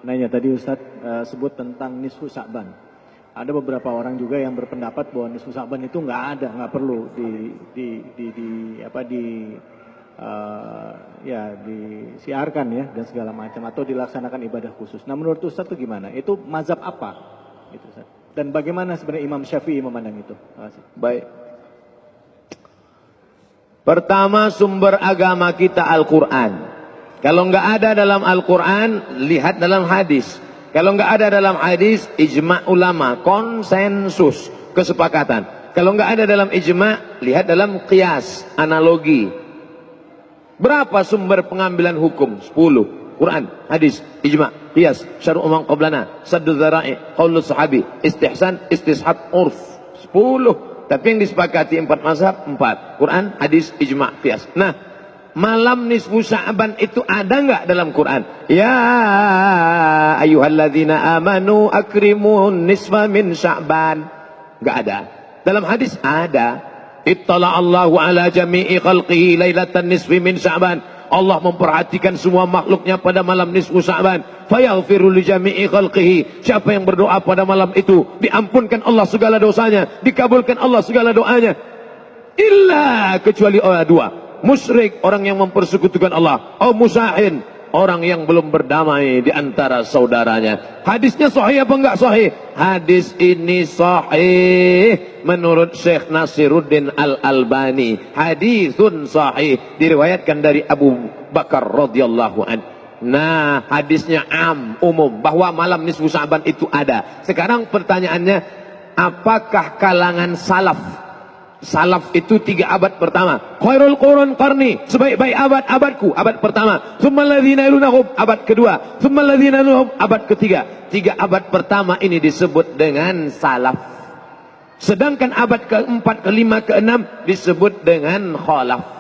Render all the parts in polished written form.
Nanya tadi Ustadz sebut tentang nisfu Sya'ban. Ada beberapa orang juga yang berpendapat bahwa nisfu Sya'ban itu nggak ada, nggak perlu disiarkan ya dan segala macam atau dilaksanakan ibadah khusus. Nah menurut Ustadz itu gimana? Itu mazhab apa? Itu, Ustadz. Dan bagaimana sebenarnya Imam Syafi'i memandang itu? Baik. Pertama, sumber agama kita Al-Quran. Kalau nggak ada dalam Al-Quran, lihat dalam hadis. Kalau nggak ada dalam hadis, ijma' ulama, konsensus, kesepakatan. Kalau nggak ada dalam ijma', lihat dalam qiyas, analogi. Berapa sumber pengambilan hukum? 10. Quran, hadis, ijma', qiyas, syar'u man qablana, saddu dzara'i, qaulu sahabi, istihsan, istishab, urf. 10. Tapi yang disepakati 4 mazhab, 4. Quran, hadis, ijma', qiyas. Nah, malam nisfu Sya'ban itu ada nggak dalam Quran? Ya ayyuhalladzina amanu akrimun nisfa min Sya'ban. Nggak ada. Dalam hadis ada. Ittala'allahu ala jami'i khalqihi lailatan nisfi min Sya'ban. Allah memperhatikan semua makhluknya pada malam nisfu Sya'ban. Fayaghfiru li jami'i khalqihi. Siapa yang berdoa pada malam itu, diampunkan Allah segala dosanya, dikabulkan Allah segala doanya. Illa kecuali orang dua. Musyrik, orang yang mempersekutukan Allah. Musahin, orang yang belum berdamai di antara saudaranya. Hadisnya sahih apa enggak sahih? Hadis ini sahih menurut Syekh Nasiruddin Al-Albani. Hadisun sahih, diriwayatkan dari Abu Bakar radhiyallahu anhu. Nah, hadisnya umum bahwa malam nisfu Sya'ban itu ada. Sekarang pertanyaannya, apakah kalangan salaf itu 3 abad pertama. Khairul qurun qarni, sebaik-baik abadku, abad pertama. Tsummal ladzina yalunahum, abad kedua. Tsummal ladzina yalunahum, abad ketiga. 3 abad pertama ini disebut dengan salaf. Sedangkan abad keempat, kelima, keenam disebut dengan khalaf.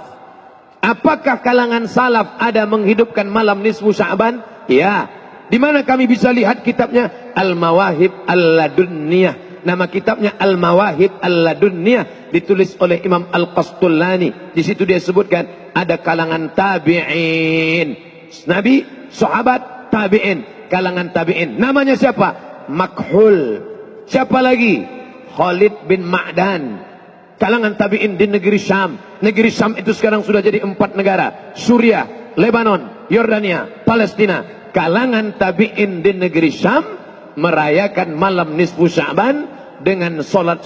Apakah kalangan salaf ada menghidupkan malam nisfu Sya'ban? Ya. Di mana kami bisa lihat kitabnya? Al-Mawahib Al-Ladunniyah. Nama kitabnya Al-Mawahib Al-Ladunniyah, ditulis oleh Imam Al-Qastullani. Di situ dia sebutkan ada kalangan tabi'in. Nabi, sahabat, tabi'in, kalangan tabi'in. Namanya siapa? Makhul. Siapa lagi? Khalid bin Ma'dan. Kalangan tabi'in di negeri Syam. Negeri Syam itu sekarang sudah jadi 4 negara. Suriah, Lebanon, Yordania, Palestina. Kalangan tabi'in di negeri Syam merayakan malam nisfu Sya'ban dengan solat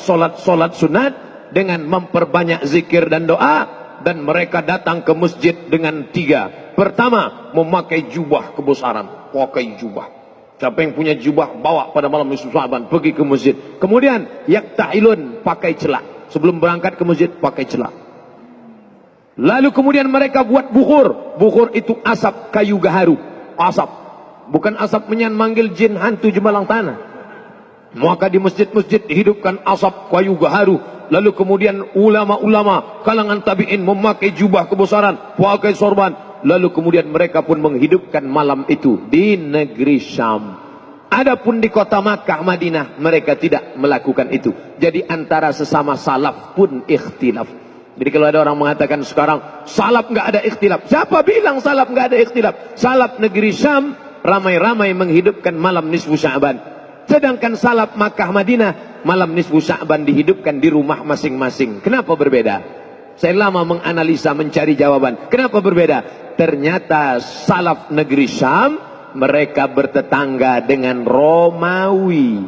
sunat, dengan memperbanyak zikir dan doa, dan mereka datang ke masjid dengan 3. Pertama, memakai jubah kebesaran, pakai jubah. Siapa yang punya jubah bawa pada malam nisfu Sya'ban, pergi ke masjid. Kemudian yaktahilun, pakai celak. Sebelum berangkat ke masjid pakai celak. Lalu kemudian mereka buat bukhur. Bukhur itu asap kayu gaharu, asap. Bukan asap menyan manggil jin hantu jemalang tanah. Maka di masjid-masjid dihidupkan asap kayu gaharu. Lalu kemudian ulama-ulama kalangan tabi'in memakai jubah kebesaran, pakai sorban. Lalu kemudian mereka pun menghidupkan malam itu di negeri Syam. Adapun di kota Makkah, Madinah, mereka tidak melakukan itu. Jadi antara sesama salaf pun ikhtilaf. Jadi kalau ada orang mengatakan sekarang salaf nggak ada ikhtilaf, siapa bilang salaf nggak ada ikhtilaf? Salaf negeri Syam ramai-ramai menghidupkan malam nisfu Sya'ban. Sedangkan salaf Makkah Madinah, malam nisfu Sya'ban dihidupkan di rumah masing-masing. Kenapa berbeda? Saya lama menganalisa, mencari jawaban. Kenapa berbeda? Ternyata salaf negeri Syam, mereka bertetangga dengan Romawi.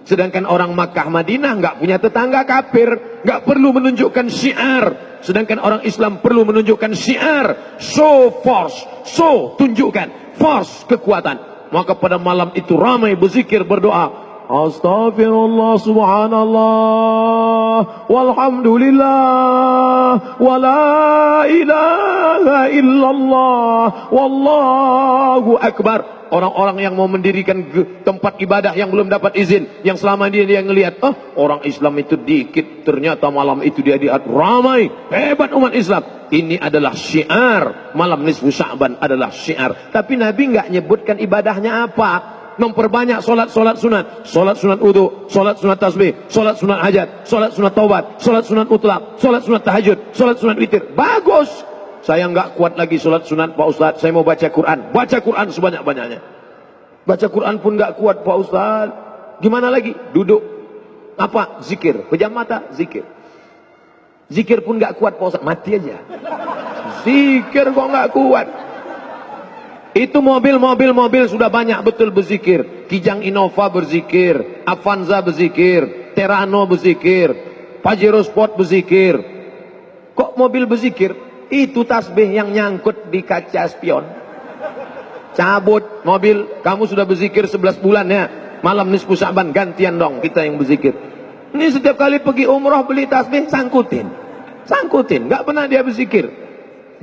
Sedangkan orang Makkah Madinah nggak punya tetangga kafir, nggak perlu menunjukkan syiar. Sedangkan orang Islam perlu menunjukkan syiar. Show force, show, tunjukkan force, kekuatan. Maka pada malam itu ramai berzikir, berdoa. Astaghfirullah subhanallah walhamdulillah wala ilaha illallah wallahu akbar. Orang-orang yang mau mendirikan tempat ibadah yang belum dapat izin, yang selama dia ngelihat, orang Islam itu dikit, ternyata malam itu dia lihat ramai, hebat umat Islam. Ini adalah syiar, malam nisfu Sya'ban adalah syiar. Tapi Nabi nggak nyebutkan ibadahnya apa. Memperbanyak solat sunat, solat sunat wudu, solat sunat tasbih, solat sunat hajat, solat sunat taubat, solat sunat mutlak, solat sunat tahajud, solat sunat witir. Bagus. Saya nggak kuat lagi solat sunat Pak Ustadz, saya mau baca Quran. Baca Quran sebanyak-banyaknya. Baca Quran pun nggak kuat Pak Ustaz. Gimana lagi? Duduk. Apa? Zikir. Pejam mata, zikir. Zikir pun nggak kuat Pak Ustaz. Mati aja. Zikir kok nggak kuat. Itu mobil sudah banyak betul berzikir. Kijang Innova berzikir, Avanza berzikir, Terano berzikir, Pajero Sport berzikir. Kok mobil berzikir? Itu tasbih yang nyangkut di kaca spion. Cabut mobil, kamu sudah berzikir 11 bulan ya. Malam nisfu Sya'ban gantian dong kita yang berzikir. Ini setiap kali pergi umroh beli tasbih sangkutin. Sangkutin, nggak pernah dia berzikir.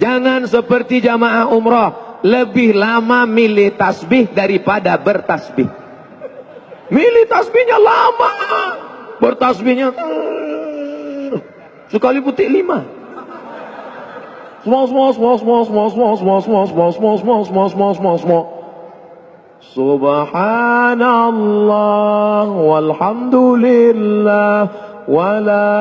Jangan seperti jamaah umroh. Lebih lama milih tasbih daripada bertasbih. Milih tasbihnya lama, bertasbihnya sekali putik 5. Subhanallah walhamdulillah wala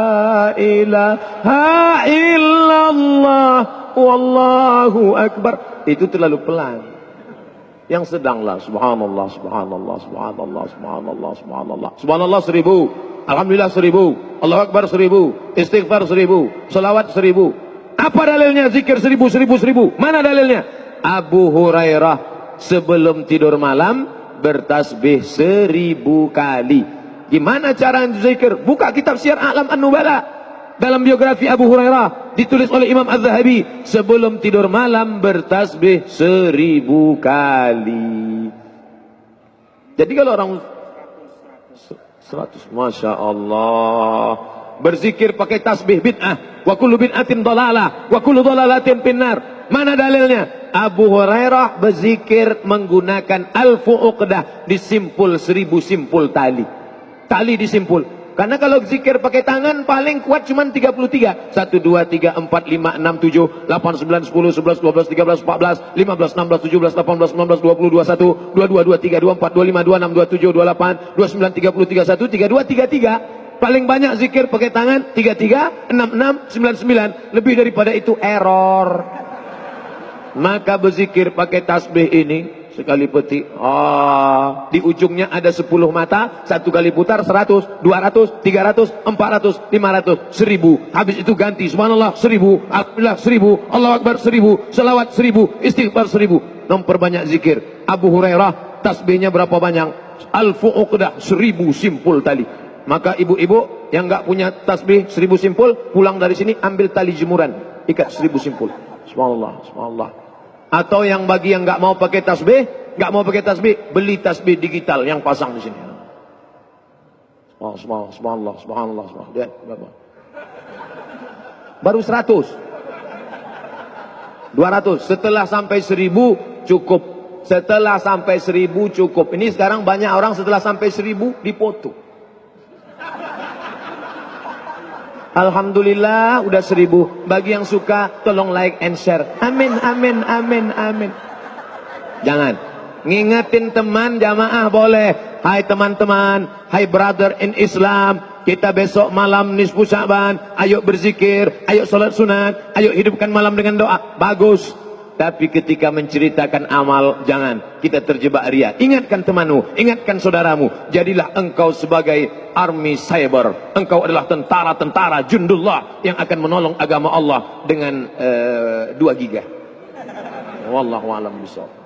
ilaha illallah wallahu akbar. Itu terlalu pelan. Yang sedanglah subhanallah, subhanallah, subhanallah, subhanallah, subhanallah. Subhanallah 1000, alhamdulillah 1000, Allahu akbar 1000, istighfar 1000, selawat 1000. Apa dalilnya zikir 1000, 1000, 1000? Mana dalilnya? Abu Hurairah sebelum tidur malam bertasbih 1000 kali. Gimana cara zikir? Buka kitab Syiar A'lam An-Nubala. Dalam biografi Abu Hurairah ditulis oleh Imam Az-Zahabi, sebelum tidur malam bertasbih 1000 kali. Jadi kalau orang 100, Masya Allah, berzikir pakai tasbih bid'ah. Wa kullu bid'atin dalalah, wa kullu dalalatin finnar. Mana dalilnya? Abu Hurairah berzikir menggunakan alfu uqdah, disimpul 1000 simpul tali. Tali disimpul. Karena kalau zikir pakai tangan paling kuat cuma 33. 1, 2, 3, 4, 5, 6, 7, 8, 9, 10, 11, 12, 13, 14, 15, 16, 17, 18, 19, 20, 21, 22, 23, 24, 25, 26, 27, 28, 29, 30, 31, 32, 33. Paling banyak zikir pakai tangan 33, 66, 99. Lebih daripada itu error. Maka berzikir pakai tasbih ini sekali petik, di ujungnya ada 10 mata, satu kali putar 100, 200, 300, 400, 500, 1000. Habis itu ganti subhanallah 1000, alhamdulillah 1000, Allahu akbar 1000, selawat 1000, istighfar 1000. Memperbanyak zikir. Abu Hurairah tasbihnya berapa banyak? Alfu uqdah, 1000 simpul tali. Maka ibu-ibu yang enggak punya tasbih 1000 simpul, pulang dari sini ambil tali jemuran, ikat 1000 simpul. Subhanallah, subhanallah. Atau yang bagi yang nggak mau pakai tasbih, beli tasbih digital yang pasang di sini. Subhanallah, subhanallah, subhanallah, subhanallah. Lihat berapa? Baru 100, 200. Setelah sampai 1000 cukup. Setelah sampai 1000 cukup. Ini sekarang banyak orang setelah sampai 1000 dipoto. Alhamdulillah udah 1000. Bagi yang suka tolong like and share. Amin, amin, amin, amin. Jangan. Ngingetin teman jamaah boleh. Hai teman-teman, hai brother in Islam, kita besok malam nisfu Sya'ban, ayo berzikir, ayo sholat sunat, ayo hidupkan malam dengan doa. Bagus. Tapi ketika menceritakan amal, jangan kita terjebak ria. Ingatkan temanmu, ingatkan saudaramu. Jadilah engkau sebagai army cyber. Engkau adalah tentara-tentara jundullah yang akan menolong agama Allah dengan 2 giga. Wallahu a'lam bishawab.